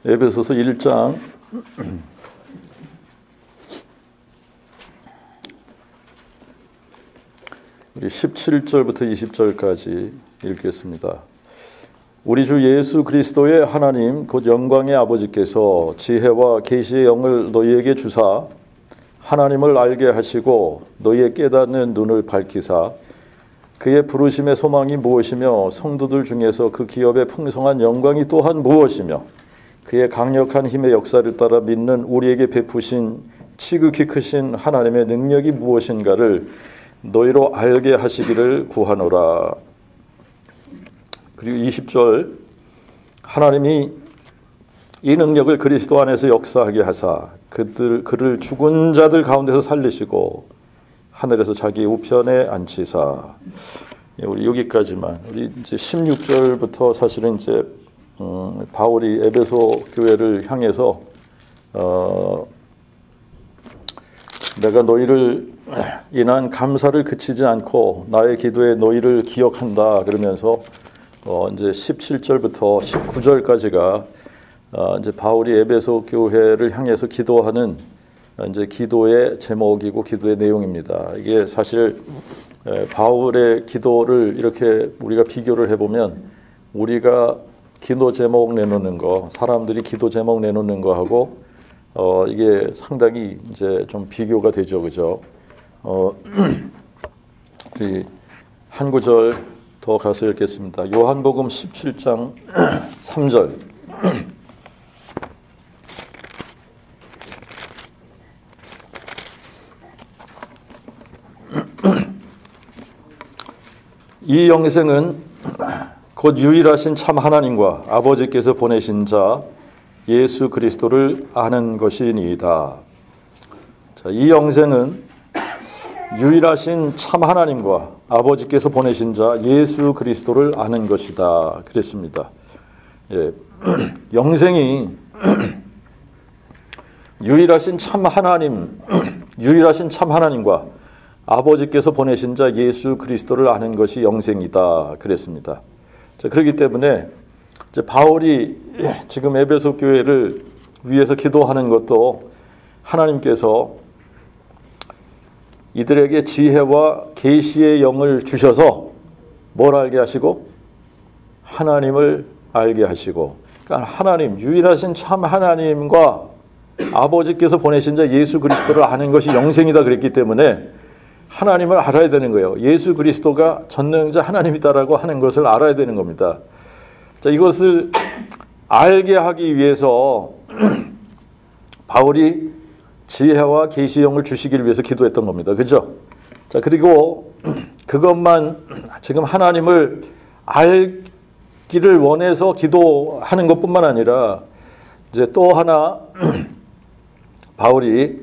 에베소서 1장 17절부터 20절까지 읽겠습니다. 우리 주 예수 그리스도의 하나님 곧 영광의 아버지께서 지혜와 계시의 영을 너희에게 주사 하나님을 알게 하시고 너희의 깨닫는 눈을 밝히사 그의 부르심의 소망이 무엇이며 성도들 중에서 그 기업의 풍성한 영광이 또한 무엇이며 그의 강력한 힘의 역사를 따라 믿는 우리에게 베푸신 지극히 크신 하나님의 능력이 무엇인가를 너희로 알게 하시기를 구하노라. 그리고 20절 하나님이 이 능력을 그리스도 안에서 역사하게 하사 그를 죽은 자들 가운데서 살리시고 하늘에서 자기 우편에 앉히사. 우리 여기까지만. 우리 이제 16절부터 사실은 이제 바울이 에베소 교회를 향해서 내가 너희를 인한 감사를 그치지 않고 나의 기도에 너희를 기억한다 그러면서 이제 17절부터 19절까지가 이제 바울이 에베소 교회를 향해서 기도하는 이제 기도의 제목이고 기도의 내용입니다. 이게 사실 바울의 기도를 이렇게 우리가 비교를 해보면 우리가 기도 제목 내놓는 거, 사람들이 기도 제목 내놓는 거 하고 이게 상당히 이제 좀 비교가 되죠, 그죠? 한 구절 더 가서 읽겠습니다. 요한복음 17장 3절. 이 영생은 곧 유일하신 참 하나님과 아버지께서 보내신 자 예수 그리스도를 아는 것이니이다. 자, 이 영생은 유일하신 참 하나님과 아버지께서 보내신 자 예수 그리스도를 아는 것이다. 그랬습니다. 예, 영생이 유일하신 참 하나님, 유일하신 참 하나님과 아버지께서 보내신 자 예수 그리스도를 아는 것이 영생이다. 그랬습니다. 자, 그렇기 때문에 이제 바울이 지금 에베소 교회를 위해서 기도하는 것도 하나님께서 이들에게 지혜와 계시의 영을 주셔서 뭘 알게 하시고 하나님을 알게 하시고, 그러니까 하나님, 유일하신 참 하나님과 아버지께서 보내신 자 예수 그리스도를 아는 것이 영생이다 그랬기 때문에 하나님을 알아야 되는 거예요. 예수 그리스도가 전능자 하나님이다라고 하는 것을 알아야 되는 겁니다. 자, 이것을 알게 하기 위해서 바울이 지혜와 계시의 영을 주시기를 위해서 기도했던 겁니다. 그죠? 자, 그리고 그것만 지금 하나님을 알기를 원해서 기도하는 것뿐만 아니라 이제 또 하나 바울이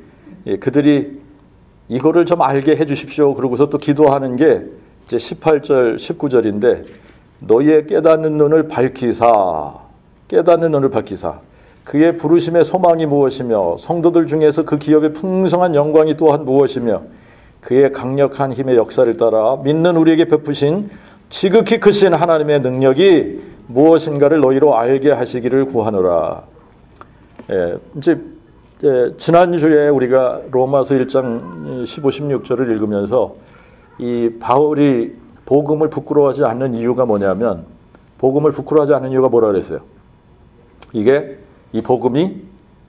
그들이 이거를 좀 알게 해 주십시오. 그러고서 또 기도하는 게 이제 18절, 19절인데 너희의 깨닫는 눈을 밝히사, 깨닫는 눈을 밝히사 그의 부르심의 소망이 무엇이며 성도들 중에서 그 기업의 풍성한 영광이 또한 무엇이며 그의 강력한 힘의 역사를 따라 믿는 우리에게 베푸신 지극히 크신 하나님의 능력이 무엇인가를 너희로 알게 하시기를 구하노라. 예, 이제 지난주에 우리가 로마서 1장 15, 16절을 읽으면서 이 바울이 복음을 부끄러워하지 않는 이유가 뭐냐면, 복음을 부끄러워하지 않는 이유가 뭐라 그랬어요? 이게 이 복음이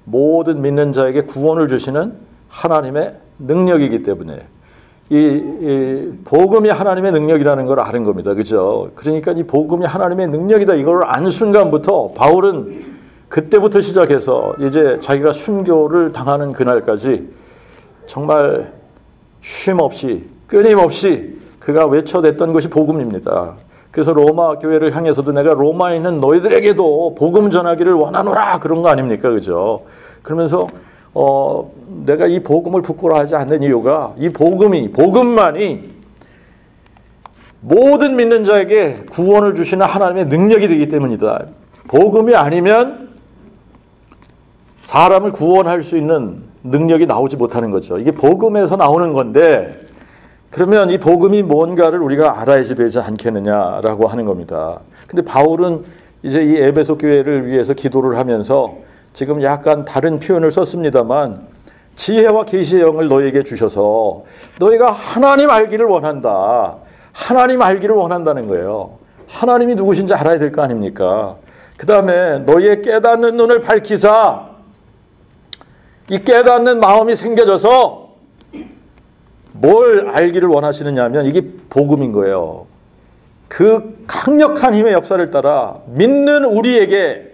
모든 믿는 자에게 구원을 주시는 하나님의 능력이기 때문에 이 복음이 하나님의 능력이라는 걸 아는 겁니다. 그죠? 그러니까 이 복음이 하나님의 능력이다 이걸 안 순간부터 바울은 그때부터 시작해서 이제 자기가 순교를 당하는 그날까지 정말 쉼 없이 끊임없이 그가 외쳐댔던 것이 복음입니다. 그래서 로마 교회를 향해서도 내가 로마에 있는 너희들에게도 복음 전하기를 원하노라 그런 거 아닙니까? 그죠? 그러면서 내가 이 복음을 부끄러워하지 않는 이유가 이 복음만이 모든 믿는 자에게 구원을 주시는 하나님의 능력이 되기 때문이다. 복음이 아니면 사람을 구원할 수 있는 능력이 나오지 못하는 거죠. 이게 복음에서 나오는 건데 그러면 이 복음이 뭔가를 우리가 알아야지 되지 않겠느냐라고 하는 겁니다. 근데 바울은 이제 이 에베소 교회를 위해서 기도를 하면서 지금 약간 다른 표현을 썼습니다만 지혜와 계시의 영을 너에게 주셔서 너희가 하나님 알기를 원한다. 하나님 알기를 원한다는 거예요. 하나님이 누구신지 알아야 될 거 아닙니까? 그 다음에 너희의 깨닫는 눈을 밝히사 이 깨닫는 마음이 생겨져서 뭘 알기를 원하시느냐 하면 이게 복음인 거예요. 그 강력한 힘의 역사를 따라 믿는 우리에게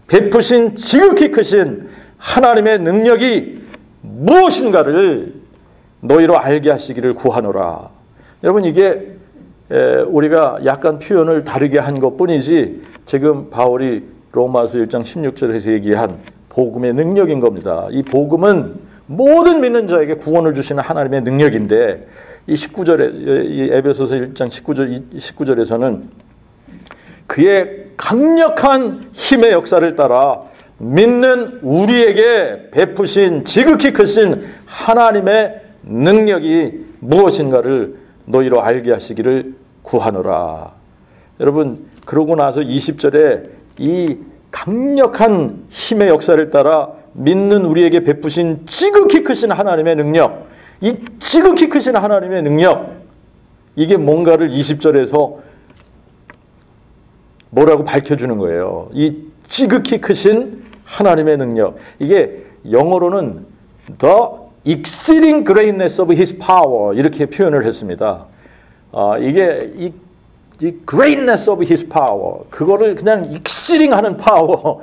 베푸신 지극히 크신 하나님의 능력이 무엇인가를 너희로 알게 하시기를 구하노라. 여러분 이게 우리가 약간 표현을 다르게 한 것뿐이지 지금 바울이 로마서 1장 16절에서 얘기한 복음의 능력인 겁니다. 이 복음은 모든 믿는 자에게 구원을 주시는 하나님의 능력인데 이 19절에 이 에베소서 1장 19절에서는 그의 강력한 힘의 역사를 따라 믿는 우리에게 베푸신 지극히 크신 하나님의 능력이 무엇인가를 너희로 알게 하시기를 구하노라. 여러분 그러고 나서 20절에 이 강력한 힘의 역사를 따라 믿는 우리에게 베푸신 지극히 크신 하나님의 능력, 이 지극히 크신 하나님의 능력, 이게 뭔가를 20절에서 뭐라고 밝혀주는 거예요. 이 지극히 크신 하나님의 능력, 이게 영어로는 The exceeding greatness of His power 이렇게 표현을 했습니다. 이게 이 greatness of His power, 그거를 그냥 exceeding 하는 파워,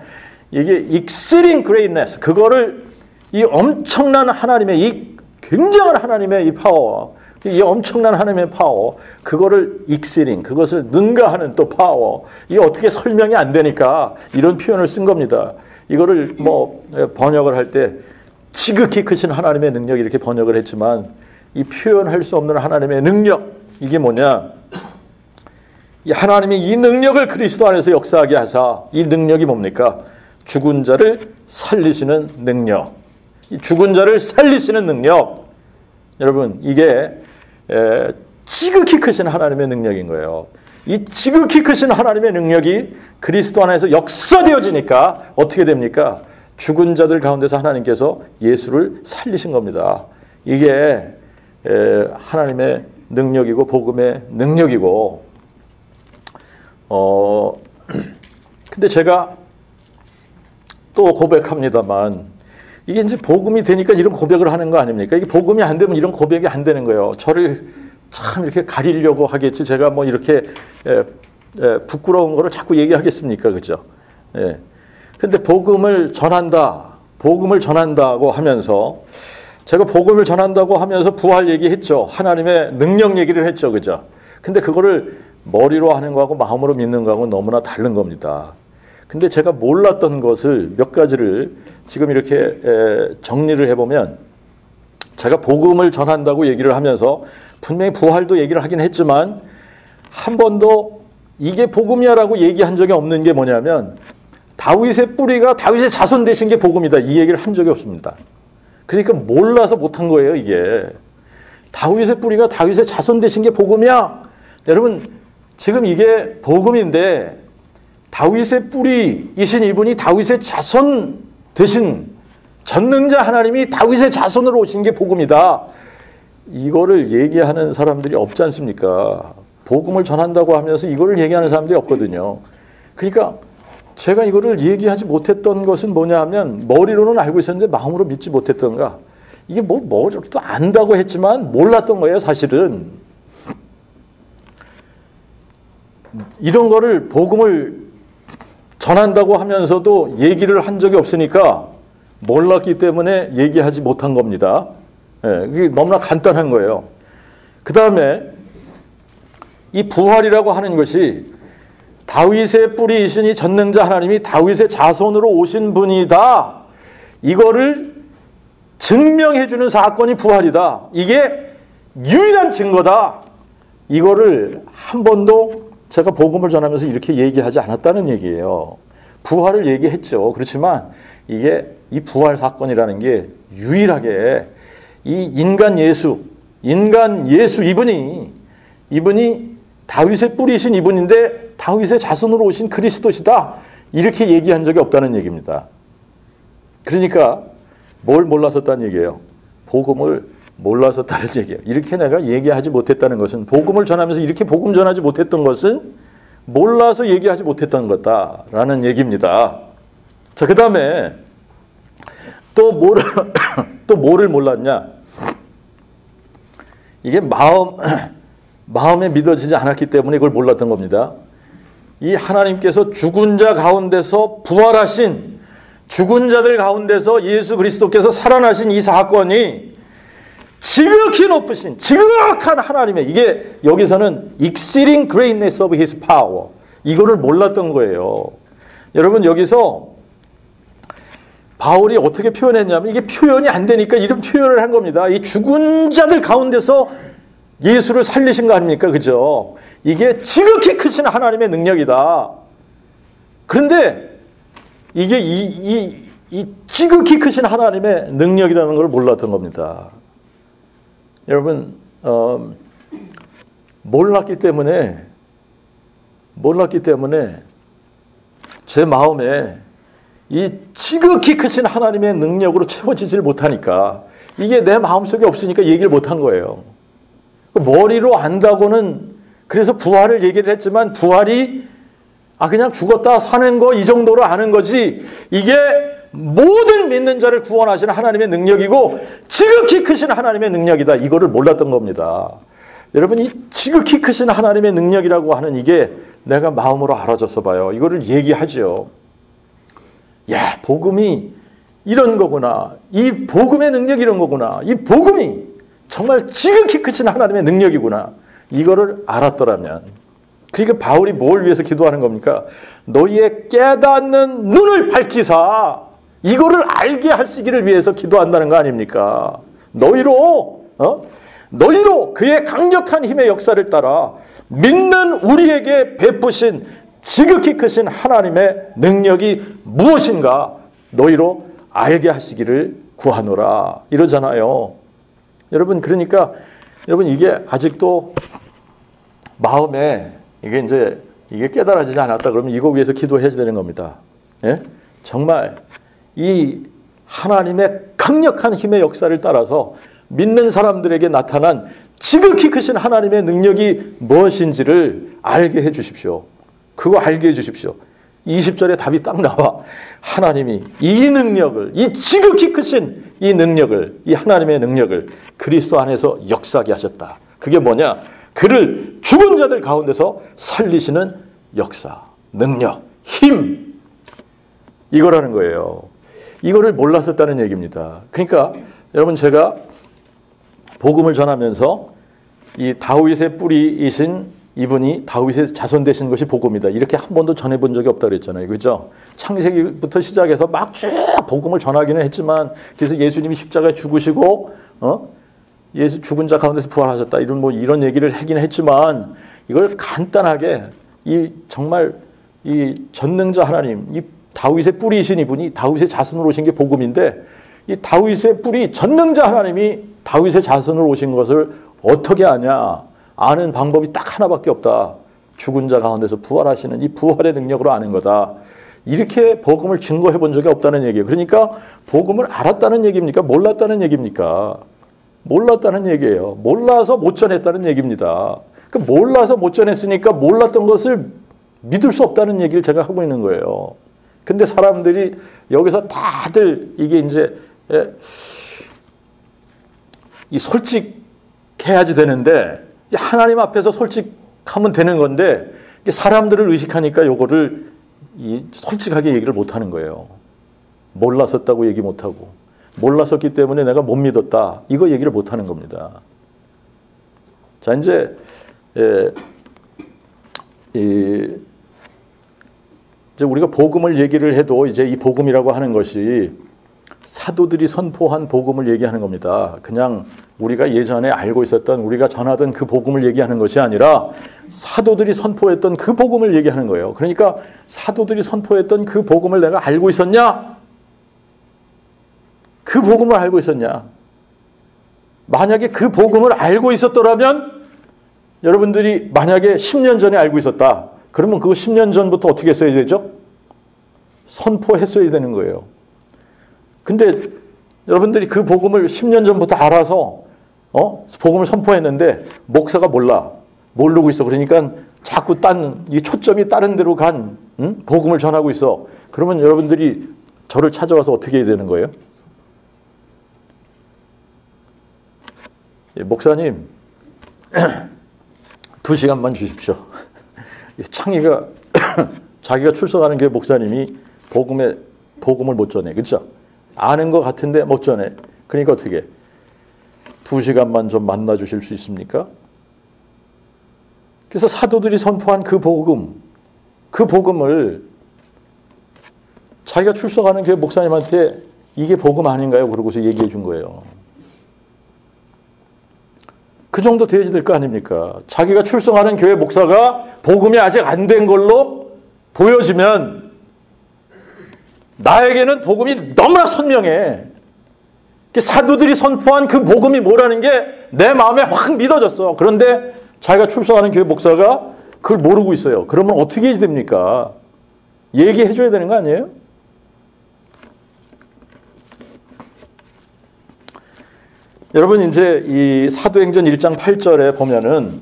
이게 exceeding greatness, 그거를 이 엄청난 하나님의 이 굉장한 하나님의 이 파워, 이 엄청난 하나님의 파워, 그거를 exceeding, 그것을 능가하는 또 파워, 이게 어떻게 설명이 안 되니까 이런 표현을 쓴 겁니다. 이거를 뭐 번역을 할 때 지극히 크신 하나님의 능력 이렇게 번역을 했지만 이 표현할 수 없는 하나님의 능력, 이게 뭐냐? 이 하나님이 이 능력을 그리스도 안에서 역사하게 하사, 이 능력이 뭡니까? 죽은 자를 살리시는 능력. 이 죽은 자를 살리시는 능력. 여러분 이게 지극히 크신 하나님의 능력인 거예요. 이 지극히 크신 하나님의 능력이 그리스도 안에서 역사되어지니까 어떻게 됩니까? 죽은 자들 가운데서 하나님께서 예수를 살리신 겁니다. 이게 하나님의 능력이고 복음의 능력이고 근데 제가 또 고백합니다만 이게 이제 복음이 되니까 이런 고백을 하는 거 아닙니까? 이게 복음이 안 되면 이런 고백이 안 되는 거예요. 저를 참 이렇게 가리려고 하겠지. 제가 뭐 이렇게 부끄러운 거를 자꾸 얘기하겠습니까? 그죠? 예. 근데 복음을 전한다고 하면서 제가 복음을 전한다고 하면서 부활 얘기했죠. 하나님의 능력 얘기를 했죠. 그죠? 근데 그거를 머리로 하는 거하고 마음으로 믿는 거하고 너무나 다른 겁니다. 근데 제가 몰랐던 것을 몇 가지를 지금 이렇게 정리를 해보면 제가 복음을 전한다고 얘기를 하면서 분명히 부활도 얘기를 하긴 했지만 한 번도 이게 복음이야라고 얘기한 적이 없는 게 뭐냐면 다윗의 뿌리가 다윗의 자손 되신 게 복음이다. 이 얘기를 한 적이 없습니다. 그러니까 몰라서 못한 거예요. 이게 다윗의 뿌리가 다윗의 자손 되신 게 복음이야. 여러분 지금 이게 복음인데 다윗의 뿌리이신 이분이 다윗의 자손 되신 전능자 하나님이 다윗의 자손으로 오신 게 복음이다. 이거를 얘기하는 사람들이 없지 않습니까? 복음을 전한다고 하면서 이거를 얘기하는 사람들이 없거든요. 그러니까 제가 이거를 얘기하지 못했던 것은 뭐냐 하면 머리로는 알고 있었는데 마음으로 믿지 못했던가. 이게 뭐또 안다고 했지만 몰랐던 거예요, 사실은. 이런 거를 복음을 전한다고 하면서도 얘기를 한 적이 없으니까 몰랐기 때문에 얘기하지 못한 겁니다. 예, 이게 너무나 간단한 거예요. 그 다음에 이 부활이라고 하는 것이 다윗의 뿌리이시니 전능자 하나님이 다윗의 자손으로 오신 분이다. 이거를 증명해 주는 사건이 부활이다. 이게 유일한 증거다. 이거를 한 번도 제가 복음을 전하면서 이렇게 얘기하지 않았다는 얘기예요. 부활을 얘기했죠. 그렇지만 이게 이 부활 사건이라는 게 유일하게 이 인간 예수 이분이 다윗의 뿌리이신 이분인데 다윗의 자손으로 오신 그리스도시다. 이렇게 얘기한 적이 없다는 얘기입니다. 그러니까 뭘 몰랐었다는 얘기예요? 복음을 몰랐었다는 얘기예요. 이렇게 내가 얘기하지 못했다는 것은, 복음을 전하면서 이렇게 복음 전하지 못했던 것은 몰라서 얘기하지 못했던 거다라는 얘기입니다. 자, 그 다음에 또 뭐를 몰랐냐? 이게 마음에 믿어지지 않았기 때문에 이걸 몰랐던 겁니다. 이 하나님께서 죽은 자 가운데서 부활하신, 죽은 자들 가운데서 예수 그리스도께서 살아나신 이 사건이 지극히 높으신, 지극한 하나님의, 이게 여기서는 exceeding greatness of his power, 이거를 몰랐던 거예요. 여러분, 여기서 바울이 어떻게 표현했냐면, 이게 표현이 안 되니까 이런 표현을 한 겁니다. 이 죽은 자들 가운데서 예수를 살리신 거 아닙니까? 그죠? 이게 지극히 크신 하나님의 능력이다. 그런데 이게 이 지극히 크신 하나님의 능력이라는 걸 몰랐던 겁니다. 여러분, 몰랐기 때문에 제 마음에 이 지극히 크신 하나님의 능력으로 채워지질 못하니까, 이게 내 마음속에 없으니까 얘기를 못한 거예요. 머리로 안다고는, 그래서 부활을 얘기를 했지만 부활이 그냥 죽었다 사는 거 이 정도로 아는 거지, 이게 모든 믿는 자를 구원하시는 하나님의 능력이고 지극히 크신 하나님의 능력이다, 이거를 몰랐던 겁니다. 여러분, 이 지극히 크신 하나님의 능력이라고 하는 이게 내가 마음으로 알아줘서 봐요. 이거를 얘기하죠. 야, 복음이 이런 거구나. 이 복음의 능력이 이런 거구나. 이 복음이 정말 지극히 크신 하나님의 능력이구나. 이거를 알았더라면. 그러니까 바울이 뭘 위해서 기도하는 겁니까? 너희의 깨닫는 눈을 밝히사, 이거를 알게 하시기를 위해서 기도한다는 거 아닙니까? 너희로 그의 강력한 힘의 역사를 따라 믿는 우리에게 베푸신 지극히 크신 하나님의 능력이 무엇인가 너희로 알게 하시기를 구하노라, 이러잖아요. 여러분, 그러니까 여러분, 이게 아직도 마음에 이게 깨달아지지 않았다 그러면 이거 위해서 기도해야 되는 겁니다. 예? 정말 이 하나님의 강력한 힘의 역사를 따라서 믿는 사람들에게 나타난 지극히 크신 하나님의 능력이 무엇인지를 알게 해 주십시오. 그거 알게 해 주십시오. 20절에 답이 딱 나와. 하나님이 이 능력을, 이 지극히 크신 이 능력을, 이 하나님의 능력을 그리스도 안에서 역사하게 하셨다. 그게 뭐냐? 그를 죽은 자들 가운데서 살리시는 역사, 능력, 힘, 이거라는 거예요. 이거를 몰랐었다는 얘기입니다. 그러니까 여러분, 제가 복음을 전하면서 이 다윗의 뿌리이신 이분이 다윗의 자손 되신 것이 복음이다, 이렇게 한 번도 전해본 적이 없다 그랬잖아요. 그죠? 창세기부터 시작해서 막 쭉 복음을 전하기는 했지만, 그래서 예수님이 십자가에 죽으시고 예수 죽은 자 가운데서 부활하셨다, 이런 얘기를 하긴 했지만, 이걸 간단하게 정말 이 전능자 하나님, 이 다윗의 뿌리이신 이분이 다윗의 자손으로 오신 게 복음인데, 이 다윗의 뿌리 전능자 하나님이 다윗의 자손으로 오신 것을 어떻게 아냐? 아는 방법이 딱 하나밖에 없다. 죽은 자 가운데서 부활하시는 이 부활의 능력으로 아는 거다. 이렇게 복음을 증거해 본 적이 없다는 얘기예요. 그러니까 복음을 알았다는 얘기입니까? 몰랐다는 얘기입니까? 몰랐다는 얘기예요. 몰라서 못 전했다는 얘기입니다. 몰라서 못 전했으니까 몰랐던 것을 믿을 수 없다는 얘기를 제가 하고 있는 거예요. 근데 사람들이 여기서 다들 이게 이제 이 솔직해야지 되는데, 하나님 앞에서 솔직하면 되는 건데, 사람들을 의식하니까 요거를 솔직하게 얘기를 못 하는 거예요. 몰랐었다고 얘기 못 하고, 몰랐었기 때문에 내가 못 믿었다, 이거 얘기를 못 하는 겁니다. 자, 이제 우리가 복음을 얘기를 해도 이제 이 복음이라고 하는 것이 사도들이 선포한 복음을 얘기하는 겁니다. 그냥 우리가 예전에 알고 있었던, 우리가 전하던 그 복음을 얘기하는 것이 아니라 사도들이 선포했던 그 복음을 얘기하는 거예요. 그러니까 사도들이 선포했던 그 복음을 내가 알고 있었냐? 그 복음을 알고 있었냐? 만약에 그 복음을 알고 있었더라면 여러분들이 만약에 10년 전에 알고 있었다. 그러면 그거 10년 전부터 어떻게 했어야 되죠? 선포했어야 되는 거예요. 근데 여러분들이 그 복음을 10년 전부터 알아서 복음을 선포했는데 목사가 몰라. 모르고 있어. 그러니까 자꾸 이 초점이 다른 데로 간 복음을 전하고 있어. 그러면 여러분들이 저를 찾아와서 어떻게 해야 되는 거예요? 예, 목사님 2시간만 주십시오. 창희가 자기가 출석하는 교회 목사님이 복음을 못 전해. 그렇죠? 아는 것 같은데 못 전해. 그러니까 어떻게 2시간만 좀 만나 주실 수 있습니까? 그래서 사도들이 선포한 그 복음을 자기가 출석하는 교회 목사님한테 이게 복음 아닌가요? 그러고서 얘기해 준 거예요. 그 정도 돼야지 될 거 아닙니까? 자기가 출석하는 교회 목사가 복음이 아직 안 된 걸로 보여지면 나에게는 복음이 너무나 선명해. 사도들이 선포한 그 복음이 뭐라는 게 내 마음에 확 믿어졌어. 그런데 자기가 출석하는 교회 목사가 그걸 모르고 있어요. 그러면 어떻게 해야 됩니까? 얘기해 줘야 되는 거 아니에요? 여러분 이제 이 사도행전 1장 8절에 보면은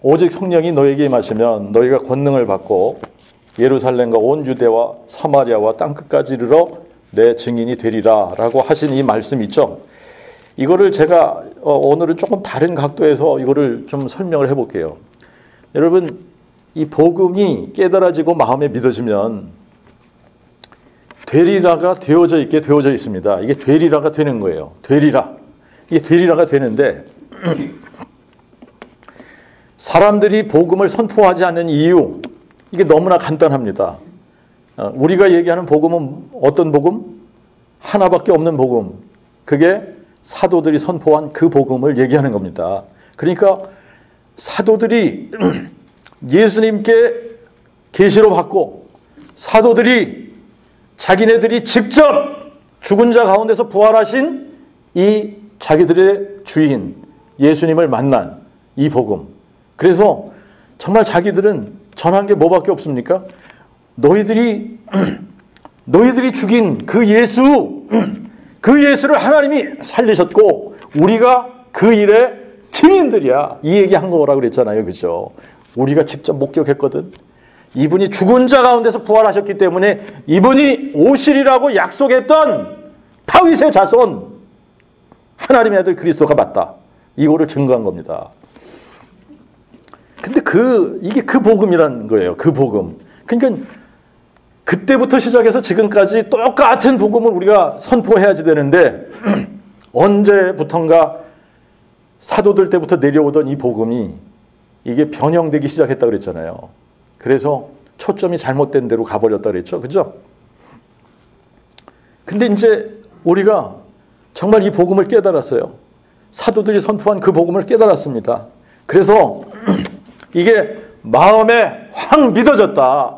오직 성령이 너에게 임하시면 너희가 권능을 받고 예루살렘과 온 유대와 사마리아와 땅끝까지 이르러 내 증인이 되리라 라고 하신 이 말씀 있죠. 이거를 제가 오늘은 조금 다른 각도에서 이거를 좀 설명을 해볼게요. 여러분 이 복음이 깨달아지고 마음에 믿어지면 되리라가 되어져 있게 되어져 있습니다. 이게 되리라가 되는 거예요. 이게 되리라가 되는데 사람들이 복음을 선포하지 않는 이유 이게 너무나 간단합니다. 우리가 얘기하는 복음은 어떤 복음? 하나밖에 없는 복음. 그게 사도들이 선포한 그 복음을 얘기하는 겁니다. 그러니까 사도들이 예수님께 계시로 받고 사도들이 자기네들이 직접 죽은 자 가운데서 부활하신 이 자기들의 주인 예수님을 만난 이 복음. 그래서 정말 자기들은 전한 게 뭐밖에 없습니까? 너희들이 죽인 그 예수를 하나님이 살리셨고 우리가 그 일의 증인들이야. 이 얘기한 거라고 그랬잖아요. 그죠? 우리가 직접 목격했거든. 이분이 죽은 자 가운데서 부활하셨기 때문에 이분이 오시리라고 약속했던 다윗의 자손 하나님의 아들 그리스도가 맞다. 이거를 증거한 겁니다. 근데 이게 그 복음이라는 거예요. 그 복음. 그러니까 그때부터 시작해서 지금까지 똑같은 복음을 우리가 선포해야지 되는데 언제부턴가 사도들 때부터 내려오던 이 복음이 이게 변형되기 시작했다고 그랬잖아요. 그래서 초점이 잘못된 데로 가버렸다고 그랬죠. 그죠? 근데 이제 우리가 정말 이 복음을 깨달았어요. 사도들이 선포한 그 복음을 깨달았습니다. 그래서 이게 마음에 확 믿어졌다.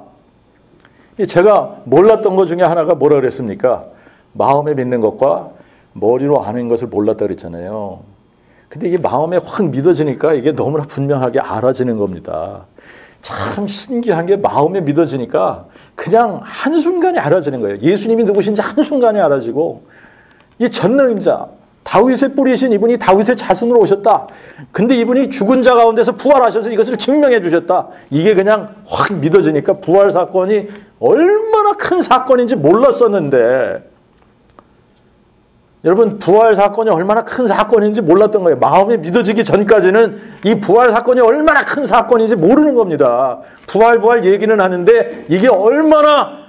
제가 몰랐던 것 중에 하나가 뭐라 그랬습니까? 마음에 믿는 것과 머리로 아는 것을 몰랐다 그랬잖아요. 근데 이게 마음에 확 믿어지니까 이게 너무나 분명하게 알아지는 겁니다. 참 신기한 게 마음에 믿어지니까 그냥 한순간에 알아지는 거예요. 예수님이 누구신지 한순간에 알아지고 이 전능자 다윗의 뿌리신 이분이 다윗의 자손으로 오셨다. 근데 이분이 죽은 자 가운데서 부활하셔서 이것을 증명해 주셨다. 이게 그냥 확 믿어지니까 부활 사건이 얼마나 큰 사건인지 몰랐었는데 여러분 부활 사건이 얼마나 큰 사건인지 몰랐던 거예요. 마음에 믿어지기 전까지는 이 부활 사건이 얼마나 큰 사건인지 모르는 겁니다. 부활 얘기는 하는데 이게 얼마나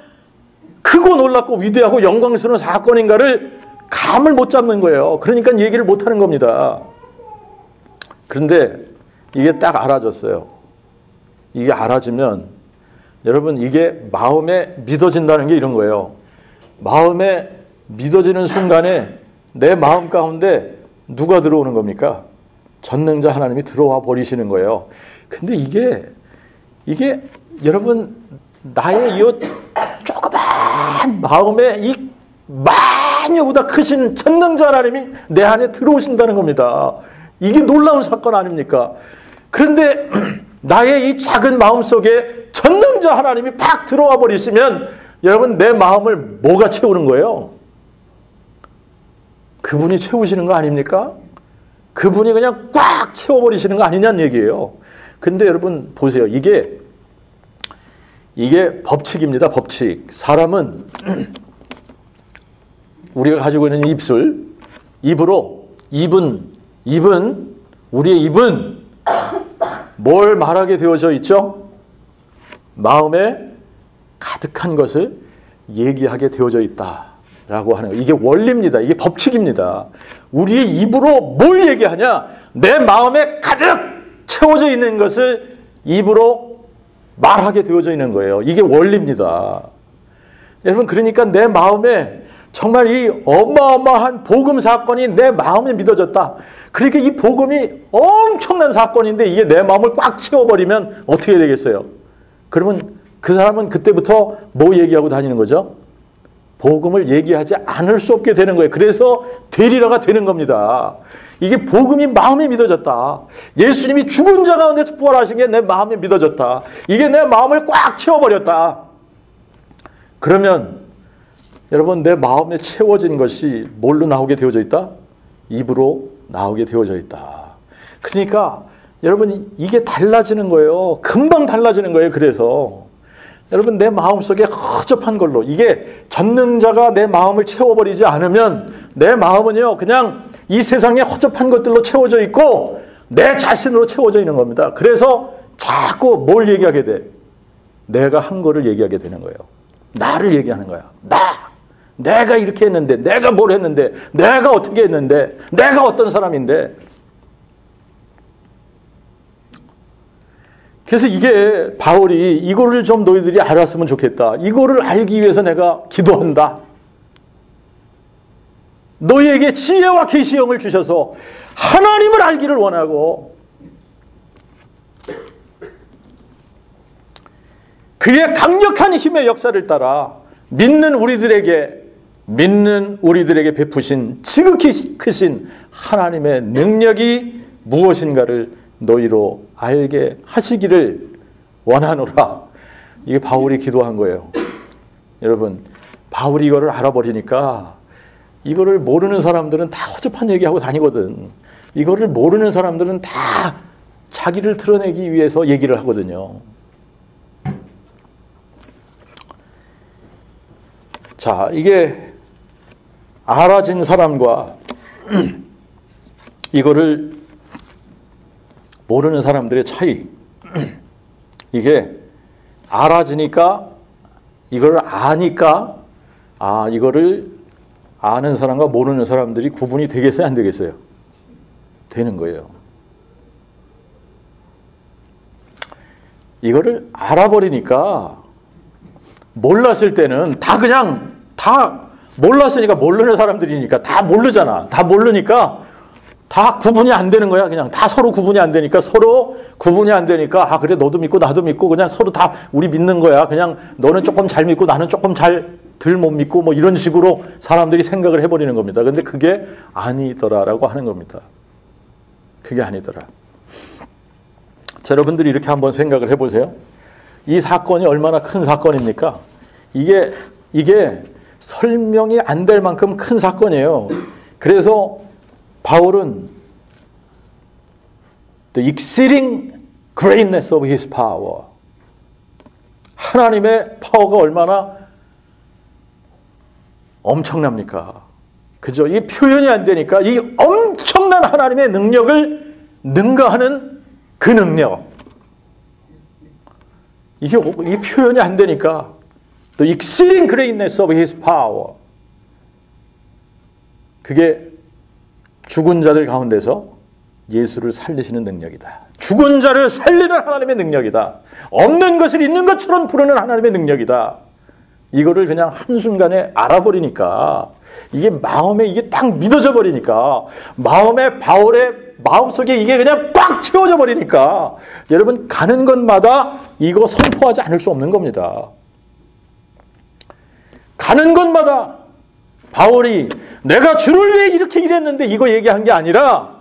크고 놀랍고 위대하고 영광스러운 사건인가를 감을 못 잡는 거예요. 그러니까 얘기를 못 하는 겁니다. 그런데 이게 딱 알아졌어요. 이게 알아지면 여러분 이게 마음에 믿어진다는 게 이런 거예요. 마음에 믿어지는 순간에 내 마음 가운데 누가 들어오는 겁니까? 전능자 하나님이 들어와 버리시는 거예요. 근데 이게 여러분 나의 이 조그만 마음에 이 마녀보다 크신 전능자 하나님이 내 안에 들어오신다는 겁니다. 이게 놀라운 사건 아닙니까? 그런데 나의 이 작은 마음속에 전능자 하나님이 팍 들어와 버리시면 여러분 내 마음을 뭐가 채우는 거예요? 그분이 채우시는 거 아닙니까? 그분이 그냥 꽉 채워버리시는 거 아니냐는 얘기예요. 근데 여러분 보세요. 이게 법칙입니다. 법칙. 사람은 우리가 가지고 있는 입술, 우리의 입은 뭘 말하게 되어져 있죠? 마음에 가득한 것을 얘기하게 되어져 있다라고 하는 거예요. 이게 원리입니다. 이게 법칙입니다. 우리의 입으로 뭘 얘기하냐? 내 마음에 가득 채워져 있는 것을 입으로 말하게 되어져 있는 거예요. 이게 원리입니다. 여러분, 그러니까 내 마음에 정말 이 어마어마한 복음 사건이 내 마음에 믿어졌다. 그러니까 이 복음이 엄청난 사건인데 이게 내 마음을 꽉 채워버리면 어떻게 되겠어요? 그러면 그 사람은 그때부터 뭐 얘기하고 다니는 거죠? 복음을 얘기하지 않을 수 없게 되는 거예요. 그래서 되리라가 되는 겁니다. 이게 복음이 마음에 믿어졌다. 예수님이 죽은 자 가운데서 부활하신 게 내 마음에 믿어졌다. 이게 내 마음을 꽉 채워버렸다. 그러면 여러분, 내 마음에 채워진 것이 뭘로 나오게 되어져 있다? 입으로 나오게 되어져 있다. 그러니까 여러분, 이게 달라지는 거예요. 금방 달라지는 거예요. 그래서 여러분, 내 마음속에 허접한 걸로, 이게 전능자가 내 마음을 채워버리지 않으면 내 마음은요 그냥 이 세상에 허접한 것들로 채워져 있고 내 자신으로 채워져 있는 겁니다. 그래서 자꾸 뭘 얘기하게 돼? 내가 한 거를 얘기하게 되는 거예요. 나를 얘기하는 거야. 내가 이렇게 했는데, 내가 뭘 했는데, 내가 어떻게 했는데, 내가 어떤 사람인데. 그래서 이게 바울이 이거를 좀 너희들이 알았으면 좋겠다. 이거를 알기 위해서 내가 기도한다. 너희에게 지혜와 계시형을 주셔서 하나님을 알기를 원하고 그의 강력한 힘의 역사를 따라 믿는 우리들에게 베푸신 지극히 크신 하나님의 능력이 무엇인가를 너희로 알게 하시기를 원하노라. 이게 바울이 기도한 거예요. 여러분, 바울이 이거를 알아버리니까 이거를 모르는 사람들은 다 허접한 얘기하고 다니거든. 이거를 모르는 사람들은 다 자기를 드러내기 위해서 얘기를 하거든요. 자, 이게 알아진 사람과 이거를 모르는 사람들의 차이. 이게 알아지니까, 이걸 아니까, 이거를 아는 사람과 모르는 사람들이 구분이 되겠어요, 안 되겠어요? 되는 거예요. 이거를 알아버리니까, 몰랐을 때는 다 몰랐으니까, 모르는 사람들이니까 다 모르잖아. 다 모르니까 다 구분이 안 되는 거야. 그냥 다 서로 구분이 안 되니까, 그래, 너도 믿고 나도 믿고 그냥 서로 다 우리 믿는 거야. 그냥 너는 조금 잘 믿고 나는 조금 덜 못 믿고 뭐 이런 식으로 사람들이 생각을 해버리는 겁니다. 근데 그게 아니더라라고 하는 겁니다. 그게 아니더라. 자, 여러분들이 이렇게 한번 생각을 해보세요. 이 사건이 얼마나 큰 사건입니까? 이게 설명이 안 될 만큼 큰 사건이에요. 그래서 바울은 the exceeding greatness of his power, 하나님의 파워가 얼마나 엄청납니까? 그죠? 이 표현이 안 되니까 이 엄청난 하나님의 능력을 능가하는 그 능력, 이 표현이 안 되니까 the exceeding greatness of his power, 그게 죽은 자들 가운데서 예수를 살리시는 능력이다. 죽은 자를 살리는 하나님의 능력이다. 없는 것을 있는 것처럼 부르는 하나님의 능력이다. 이거를 그냥 한순간에 알아버리니까, 이게 마음에 이게 딱 믿어져 버리니까, 바울의 마음속에 이게 그냥 꽉 채워져 버리니까, 여러분 가는 곳마다 이거 선포하지 않을 수 없는 겁니다. 가는 곳마다 바울이 내가 주를 위해 이렇게 일했는데 이거 얘기한 게 아니라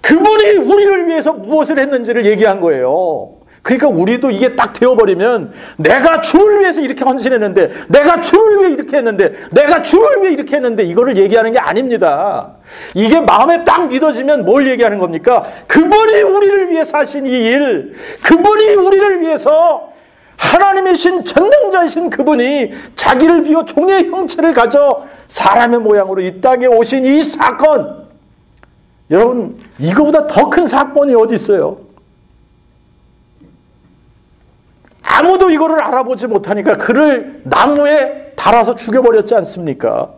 그분이 우리를 위해서 무엇을 했는지를 얘기한 거예요. 그러니까 우리도 이게 딱 되어버리면 내가 주를 위해서 이렇게 헌신했는데, 내가 주를 위해 이렇게 했는데, 내가 주를 위해 이렇게 했는데, 이거를 얘기하는 게 아닙니다. 이게 마음에 딱 믿어지면 뭘 얘기하는 겁니까? 그분이 우리를 위해서 하신 이 일, 그분이 우리를 위해서 하나님이신 전능자이신 그분이 자기를 비워 종의 형체를 가져 사람의 모양으로 이 땅에 오신 이 사건, 여러분 이거보다 더 큰 사건이 어디 있어요? 아무도 이거를 알아보지 못하니까 그를 나무에 달아서 죽여버렸지 않습니까?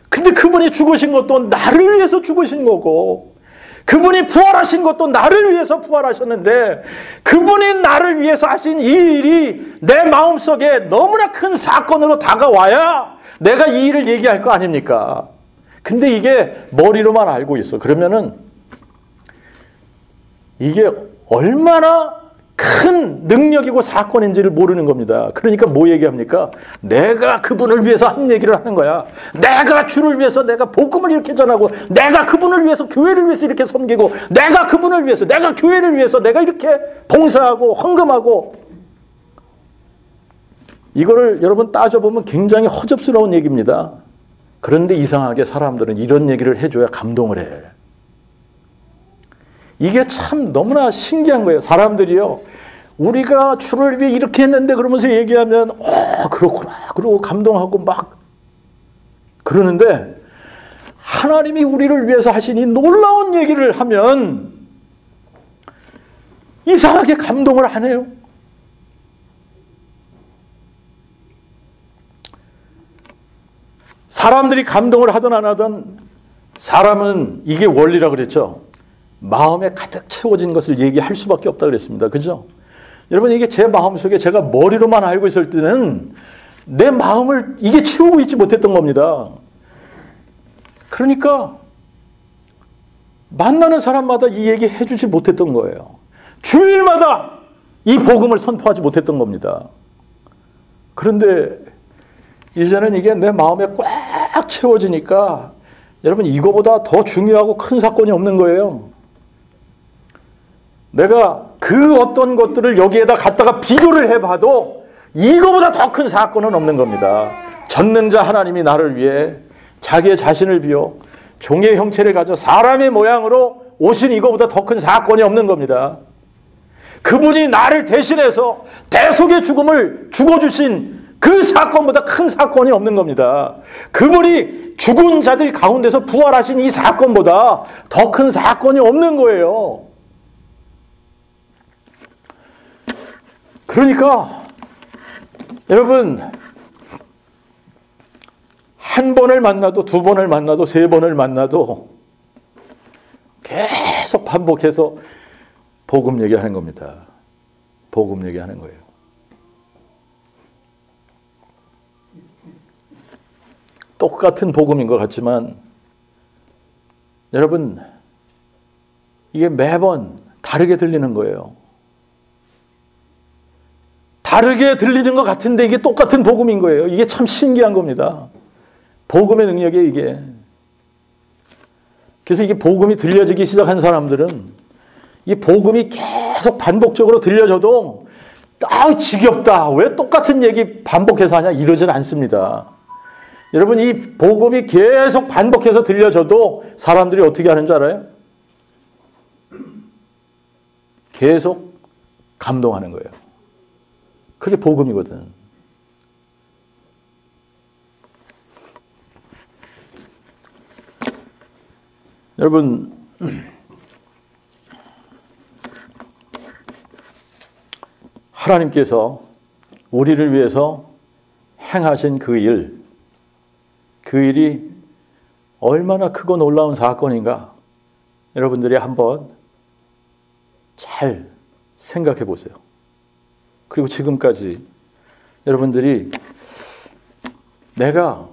근데 그분이 죽으신 것도 나를 위해서 죽으신 거고, 그분이 부활하신 것도 나를 위해서 부활하셨는데, 그분이 나를 위해서 하신 이 일이 내 마음속에 너무나 큰 사건으로 다가와야 내가 이 일을 얘기할 거 아닙니까? 근데 이게 머리로만 알고 있어. 그러면은 이게 얼마나 큰 능력이고 사건인지를 모르는 겁니다. 그러니까 뭐 얘기합니까? 내가 그분을 위해서 한 얘기를 하는 거야. 내가 주를 위해서 내가 복음을 이렇게 전하고, 내가 그분을 위해서 교회를 위해서 이렇게 섬기고, 내가 그분을 위해서, 내가 교회를 위해서 내가 이렇게 봉사하고 헌금하고. 이거를 여러분 따져보면 굉장히 허접스러운 얘기입니다. 그런데 이상하게 사람들은 이런 얘기를 해줘야 감동을 해. 이게 참 너무나 신기한 거예요. 사람들이요, 우리가 주를 위해 이렇게 했는데 그러면서 얘기하면 그렇구나 그러고 감동하고 막 그러는데, 하나님이 우리를 위해서 하신 이 놀라운 얘기를 하면 이상하게 감동을 안 해요. 사람들이 감동을 하든 안 하든, 사람은 이게 원리라 그랬죠. 마음에 가득 채워진 것을 얘기할 수밖에 없다 그랬습니다. 그죠? 여러분, 이게 제 마음속에 제가 머리로만 알고 있을 때는 내 마음을 이게 채우고 있지 못했던 겁니다. 그러니까 만나는 사람마다 이 얘기 해주지 못했던 거예요. 주일마다 이 복음을 선포하지 못했던 겁니다. 그런데 이제는 이게 내 마음에 꽉 채워지니까 여러분, 이거보다 더 중요하고 큰 사건이 없는 거예요. 내가 그 어떤 것들을 여기에다 갖다가 비교를 해봐도 이거보다 더 큰 사건은 없는 겁니다. 전능자 하나님이 나를 위해 자기의 자신을 비워 종의 형체를 가져 사람의 모양으로 오신 이거보다 더 큰 사건이 없는 겁니다. 그분이 나를 대신해서 대속의 죽음을 죽어주신 그 사건보다 큰 사건이 없는 겁니다. 그분이 죽은 자들 가운데서 부활하신 이 사건보다 더 큰 사건이 없는 거예요. 그러니까 여러분, 한 번을 만나도 두 번을 만나도 세 번을 만나도 계속 반복해서 복음 얘기하는 겁니다. 복음 얘기하는 거예요. 똑같은 복음인 것 같지만 여러분, 이게 매번 다르게 들리는 거예요. 다르게 들리는 것 같은데 이게 똑같은 복음인 거예요. 이게 참 신기한 겁니다. 복음의 능력이에요, 이게. 그래서 이게 복음이 들려지기 시작한 사람들은 이 복음이 계속 반복적으로 들려져도 지겹다, 왜 똑같은 얘기 반복해서 하냐, 이러진 않습니다. 여러분, 이 복음이 계속 반복해서 들려져도 사람들이 어떻게 하는 줄 알아요? 계속 감동하는 거예요. 그게 복음이거든. 여러분, 하나님께서 우리를 위해서 행하신 그 일이 얼마나 크고 놀라운 사건인가, 여러분들이 한번 잘 생각해 보세요. 그리고 지금까지 여러분들이 내가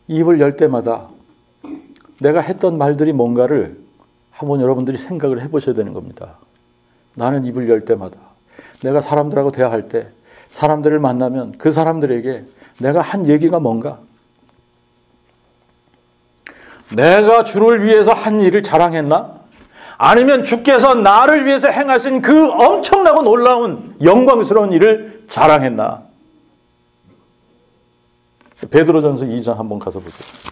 입을 열 때마다 내가 했던 말들이 뭔가를 한번 여러분들이 생각을 해보셔야 되는 겁니다. 나는 입을 열 때마다 내가 사람들하고 대화할 때, 사람들을 만나면 그 사람들에게 내가 한 얘기가 뭔가? 내가 주를 위해서 한 일을 자랑했나? 아니면 주께서 나를 위해서 행하신 그 엄청나고 놀라운 영광스러운 일을 자랑했나? 베드로전서 2장 한번 가서 보세요.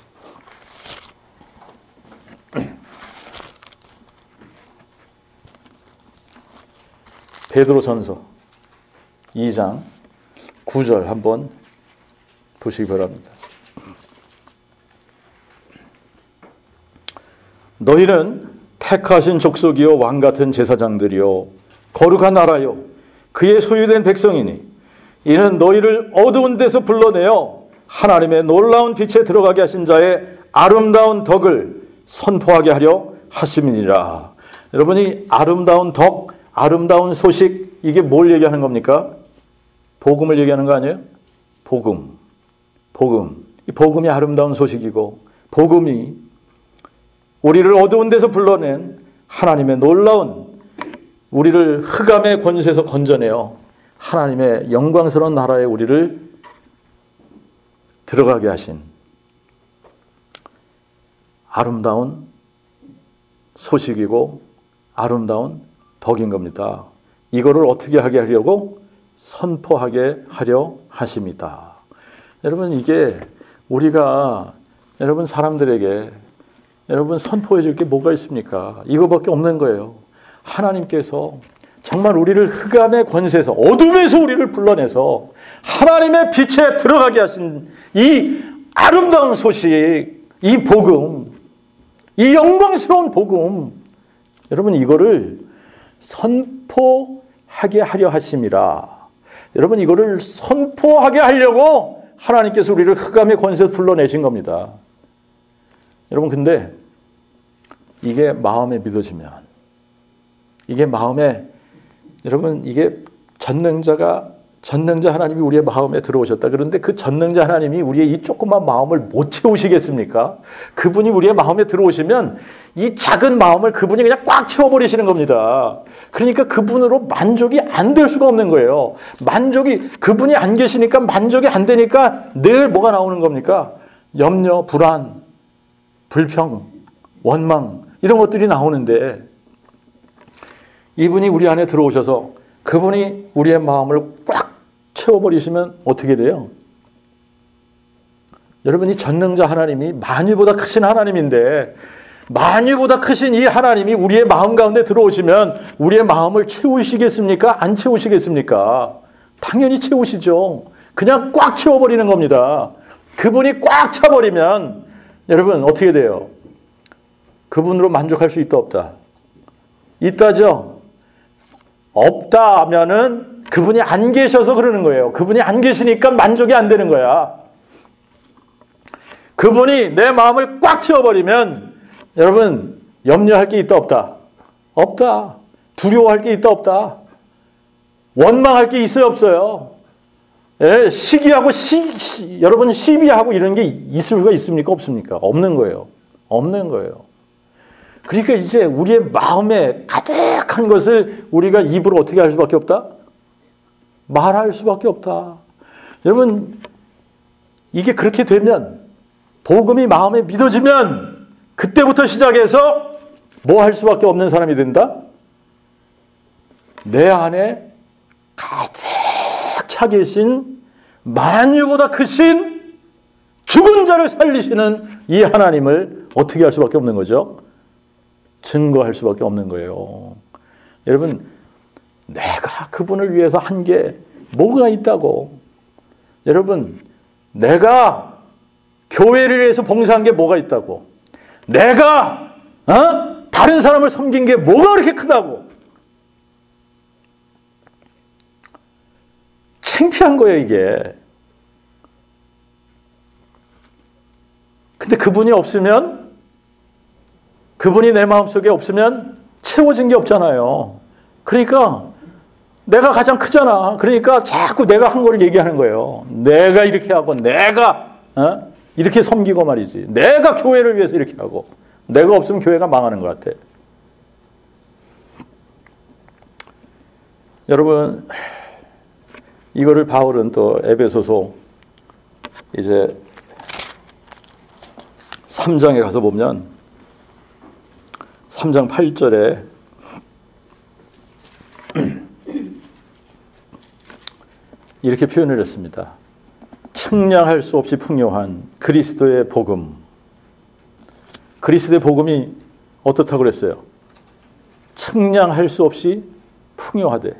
베드로전서 2장 9절 한번 보시기 바랍니다. 너희는 택하신 족속이요 왕같은 제사장들이요 거룩한 나라요 그의 소유된 백성이니 이는 너희를 어두운 데서 불러내어 하나님의 놀라운 빛에 들어가게 하신 자의 아름다운 덕을 선포하게 하려 하심이니라. 여러분이 아름다운 덕, 아름다운 소식, 이게 뭘 얘기하는 겁니까? 복음을 얘기하는 거 아니에요? 복음. 이 복음이 아름다운 소식이고, 복음이 우리를 어두운 데서 불러낸 하나님의 놀라운, 우리를 흑암의 권세에서 건져내어 하나님의 영광스러운 나라에 우리를 들어가게 하신 아름다운 소식이고 아름다운 덕인 겁니다. 이거를 어떻게 하게 하려고? 선포하게 하려 하십니다. 여러분, 이게 우리가 여러분 사람들에게 여러분 선포해 줄 게 뭐가 있습니까? 이거밖에 없는 거예요. 하나님께서 정말 우리를 흑암의 권세에서, 어둠에서 우리를 불러내서 하나님의 빛에 들어가게 하신 이 아름다운 소식, 이 복음, 이 영광스러운 복음, 여러분 이거를 선포하게 하려 하심이라. 여러분 이거를 선포하게 하려고 하나님께서 우리를 흑암의 권세에서 불러내신 겁니다. 여러분 근데 이게 마음에 믿어지면, 이게 마음에, 여러분 이게 전능자 하나님이 우리의 마음에 들어오셨다. 그런데 그 전능자 하나님이 우리의 이 조그만 마음을 못 채우시겠습니까? 그분이 우리의 마음에 들어오시면 이 작은 마음을 그분이 그냥 꽉 채워버리시는 겁니다. 그러니까 그분으로 만족이 안 될 수가 없는 거예요. 그분이 안 계시니까 만족이 안 되니까 늘 뭐가 나오는 겁니까? 염려, 불안, 불평, 원망, 이런 것들이 나오는데, 이분이 우리 안에 들어오셔서 그분이 우리의 마음을 꽉 채워버리시면 어떻게 돼요? 여러분이 전능자 하나님이 만유보다 크신 하나님인데, 만유보다 크신 이 하나님이 우리의 마음 가운데 들어오시면 우리의 마음을 채우시겠습니까? 안 채우시겠습니까? 당연히 채우시죠. 그냥 꽉 채워버리는 겁니다. 그분이 꽉 차버리면 여러분 어떻게 돼요? 그분으로 만족할 수 있다 없다? 있다죠? 없다 하면은 그분이 안 계셔서 그러는 거예요. 그분이 안 계시니까 만족이 안 되는 거야. 그분이 내 마음을 꽉 채워버리면 여러분 염려할 게 있다 없다? 없다. 두려워할 게 있다 없다? 원망할 게 있어요 없어요? 예, 시기하고 여러분 시비하고 이런 게 있을 수가 있습니까 없습니까? 없는 거예요. 없는 거예요. 그러니까 이제 우리의 마음에 가득한 것을 우리가 입으로 어떻게 할 수밖에 없다? 말할 수밖에 없다. 여러분 이게 그렇게 되면, 복음이 마음에 믿어지면 그때부터 시작해서 뭐 할 수밖에 없는 사람이 된다? 내 안에 가득 차 계신 만유보다 크신 죽은 자를 살리시는 이 하나님을 어떻게 할 수밖에 없는 거죠? 증거할 수밖에 없는 거예요. 여러분, 내가 그분을 위해서 한 게 뭐가 있다고? 여러분, 내가 교회를 위해서 봉사한 게 뭐가 있다고? 내가 다른 사람을 섬긴 게 뭐가 그렇게 크다고? 창피한 거예요, 이게. 근데 그분이 없으면, 그분이 내 마음속에 없으면 채워진 게 없잖아요. 그러니까 내가 가장 크잖아. 그러니까 자꾸 내가 한 거를 얘기하는 거예요. 내가 이렇게 하고, 내가 이렇게 섬기고 말이지. 내가 교회를 위해서 이렇게 하고. 내가 없으면 교회가 망하는 것 같아. 여러분, 이거를 바울은 또 에베소서 이제 3장에 가서 보면 3장 8절에 이렇게 표현을 했습니다. 측량할 수 없이 풍요한 그리스도의 복음. 그리스도의 복음이 어떻다고 그랬어요? 측량할 수 없이 풍요하대.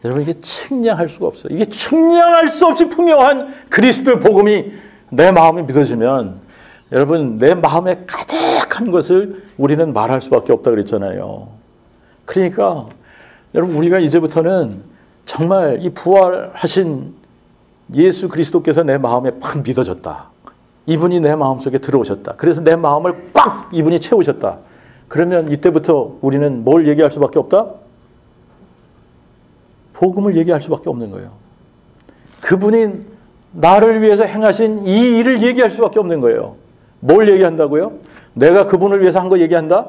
여러분, 이게 측량할 수가 없어요. 이게 측량할 수 없이 풍요한 그리스도의 복음이 내 마음에 믿어지면 여러분, 내 마음에 가득한 것을 우리는 말할 수밖에 없다 그랬잖아요. 그러니까 여러분, 우리가 이제부터는 정말 이 부활하신 예수 그리스도께서 내 마음에 팍 믿어졌다. 이분이 내 마음속에 들어오셨다. 그래서 내 마음을 꽉 이분이 채우셨다. 그러면 이때부터 우리는 뭘 얘기할 수밖에 없다? 복음을 얘기할 수밖에 없는 거예요. 그분이 나를 위해서 행하신 이 일을 얘기할 수밖에 없는 거예요. 뭘 얘기한다고요? 내가 그분을 위해서 한 거 얘기한다?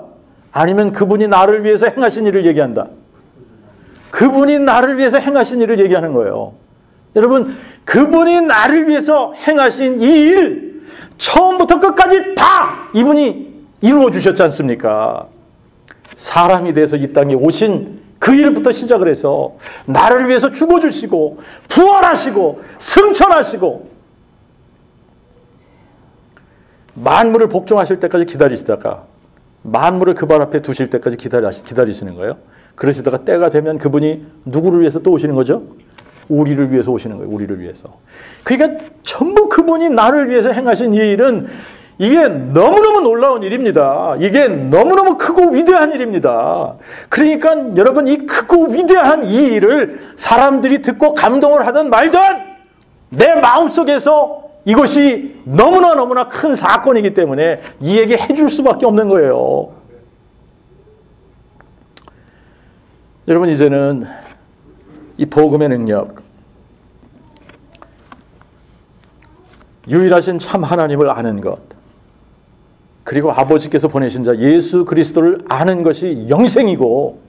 아니면 그분이 나를 위해서 행하신 일을 얘기한다? 그분이 나를 위해서 행하신 일을 얘기하는 거예요. 여러분, 그분이 나를 위해서 행하신 이 일, 처음부터 끝까지 다 이분이 이루어 주셨지 않습니까? 사람이 돼서 이 땅에 오신 그 일부터 시작을 해서 나를 위해서 죽어주시고 부활하시고 승천하시고 만물을 복종하실 때까지 기다리시다가 만물을 그 발 앞에 두실 때까지 기다리시는 거예요. 그러시다가 때가 되면 그분이 누구를 위해서 또 오시는 거죠? 우리를 위해서 오시는 거예요. 우리를 위해서. 그러니까 전부 그분이 나를 위해서 행하신 이 일은 이게 너무너무 놀라운 일입니다. 이게 너무너무 크고 위대한 일입니다. 그러니까 여러분, 이 크고 위대한 이 일을 사람들이 듣고 감동을 하든 말든 내 마음속에서 이것이 너무나 큰 사건이기 때문에 이 얘기 해줄 수밖에 없는 거예요. 여러분, 이제는 이 복음의 능력, 유일하신 참 하나님을 아는 것, 그리고 아버지께서 보내신 자 예수 그리스도를 아는 것이 영생이고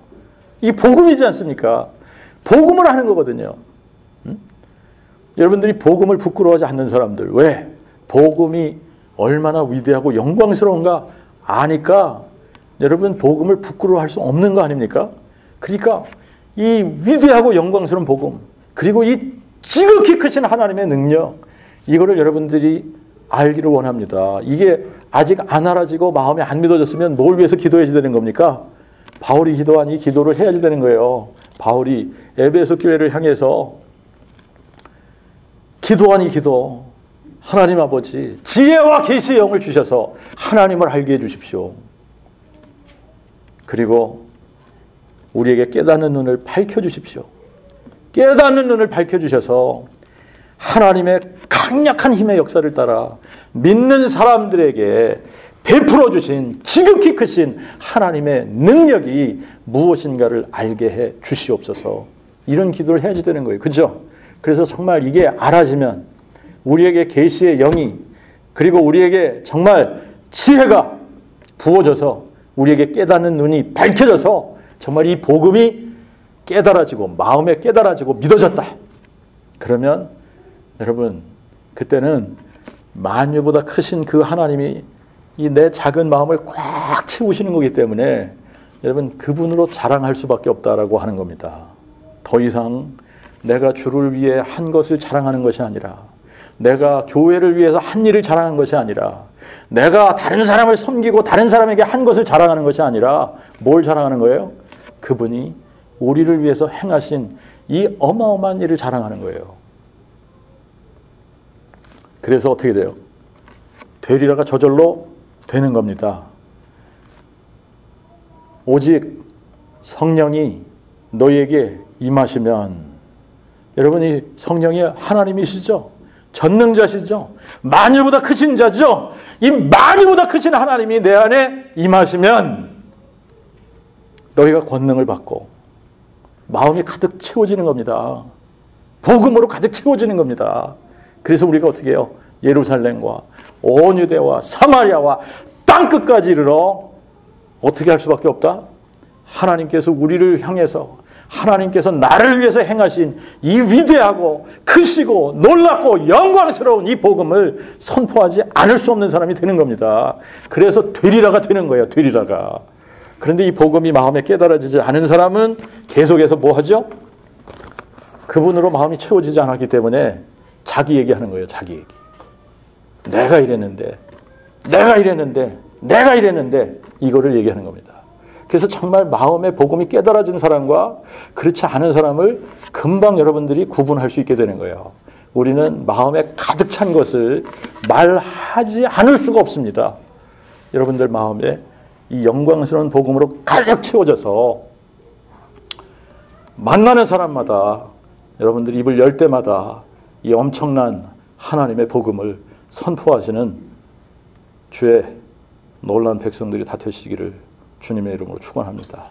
이 복음이지 않습니까? 복음을 아는 거거든요. 여러분들이 복음을 부끄러워하지 않는 사람들, 왜? 복음이 얼마나 위대하고 영광스러운가 아니까 여러분, 복음을 부끄러워할 수 없는 거 아닙니까? 그러니까 이 위대하고 영광스러운 복음, 그리고 이 지극히 크신 하나님의 능력, 이거를 여러분들이 알기를 원합니다. 이게 아직 안 알아지고 마음에 안 믿어졌으면 뭘 위해서 기도해야 되는 겁니까? 바울이 기도한 이 기도를 해야지 되는 거예요. 바울이 에베소 교회를 향해서 기도한 이 기도, 하나님 아버지 지혜와 계시의 영을 주셔서 하나님을 알게 해주십시오. 그리고 우리에게 깨닫는 눈을 밝혀주십시오. 깨닫는 눈을 밝혀주셔서 하나님의 강력한 힘의 역사를 따라 믿는 사람들에게 베풀어 주신 지극히 크신 하나님의 능력이 무엇인가를 알게 해 주시옵소서. 이런 기도를 해야지 되는 거예요. 그죠? 그래서 정말 이게 알아지면 우리에게 계시의 영이, 그리고 우리에게 정말 지혜가 부어져서 우리에게 깨닫는 눈이 밝혀져서 정말 이 복음이 깨달아지고 마음에 깨달아지고 믿어졌다. 그러면 여러분, 그때는 만유보다 크신 그 하나님이 이 내 작은 마음을 꽉 채우시는 거기 때문에 여러분, 그분으로 자랑할 수밖에 없다라고 하는 겁니다. 더 이상 내가 주를 위해 한 것을 자랑하는 것이 아니라, 내가 교회를 위해서 한 일을 자랑한 것이 아니라, 내가 다른 사람을 섬기고 다른 사람에게 한 것을 자랑하는 것이 아니라 뭘 자랑하는 거예요? 그분이 우리를 위해서 행하신 이 어마어마한 일을 자랑하는 거예요. 그래서 어떻게 돼요? 되리라가 저절로 되는 겁니다. 오직 성령이 너희에게 임하시면, 여러분이 성령이 하나님이시죠? 전능자시죠? 만유보다 크신 자죠? 이 만유보다 크신 하나님이 내 안에 임하시면 너희가 권능을 받고 마음이 가득 채워지는 겁니다. 복음으로 가득 채워지는 겁니다. 그래서 우리가 어떻게 해요? 예루살렘과 온 유대와 사마리아와 땅끝까지 이르러 어떻게 할 수밖에 없다? 하나님께서 우리를 향해서 하나님께서 나를 위해서 행하신 이 위대하고 크시고 놀랍고 영광스러운 이 복음을 선포하지 않을 수 없는 사람이 되는 겁니다. 그래서 되리라가 되는 거예요. 되리라가. 그런데 이 복음이 마음에 깨달아지지 않은 사람은 계속해서 뭐 하죠? 그분으로 마음이 채워지지 않았기 때문에 자기 얘기하는 거예요. 자기 얘기. 내가 이랬는데 이거를 얘기하는 겁니다. 그래서 정말 마음의 복음이 깨달아진 사람과 그렇지 않은 사람을 금방 여러분들이 구분할 수 있게 되는 거예요. 우리는 마음에 가득 찬 것을 말하지 않을 수가 없습니다. 여러분들 마음에 이 영광스러운 복음으로 가득 채워져서 만나는 사람마다 여러분들이 입을 열 때마다 이 엄청난 하나님의 복음을 선포하시는 주의 놀라운 백성들이 다 되시기를 주님의 이름으로 축원합니다.